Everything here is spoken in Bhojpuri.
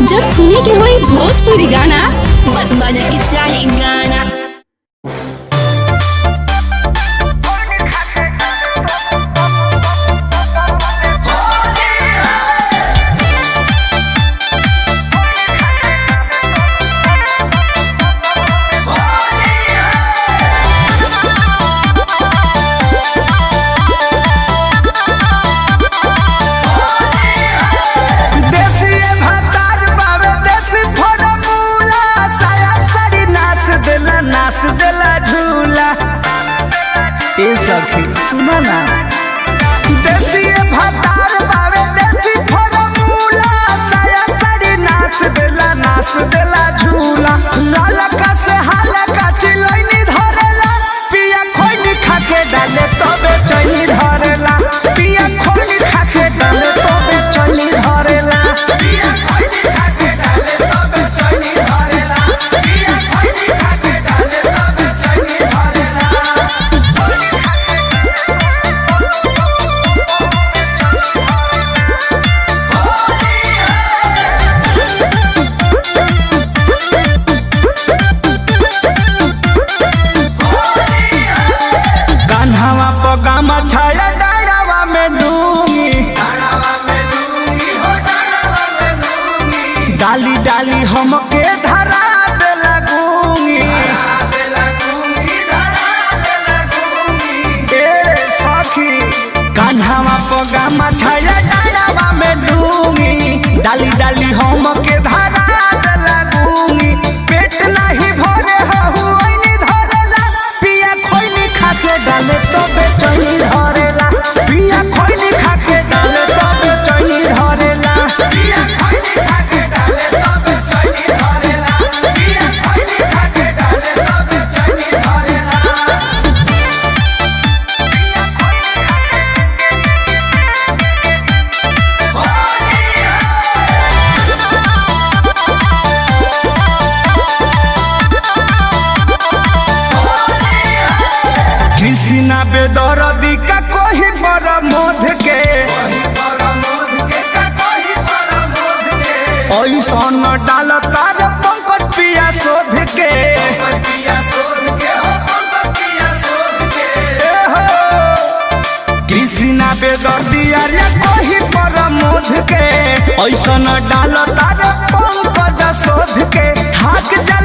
जब सुने के होई भोजपुरी गाना बस बजे के चाही गाना। नाच देला झूला ए सखी सुना ना देसी भतार बावे देसी फॉर्मूला साया साड़ी नाच देला झूला लालका से हालका चिलैनी धरेला पिया खोनी खाके डाले तबे चैनी धरेला पिया खोनी खाके डाले तबे चैनी धरेला पिया खोनी खाके डाले तबे चैनी धरेला पिया खोनी खाके डाले तबे चैनी धरेला। कान्हावा पगामा छाया डारावा में डूंगी डाली डाली हमके धरा दे लगूंगी ए सखी कान्हावा पगामा छाया डारावा में डूंगी डाली डाली हमके धरा दे लगूंगी पेट नहीं भरे हुई धरेला पिया खोइनी खाके डाले तबे चैनी धरेला पिया खोइनी खाके डाले तबे चैनी धरेला पिया खोइनी खाके डाले तबे चैनी धरेला पिया खोइनी खाके डाले तबे चैनी धरेला। कृष्णा बेदर्दी का कोई बड़ा मोध के ऐसन डाल तार पंकज पिया शोध के कृष्णा बेदर्दी अरे कोई बड़ा मोध के ऐसन डाल तार पंकज शोध के थाक जा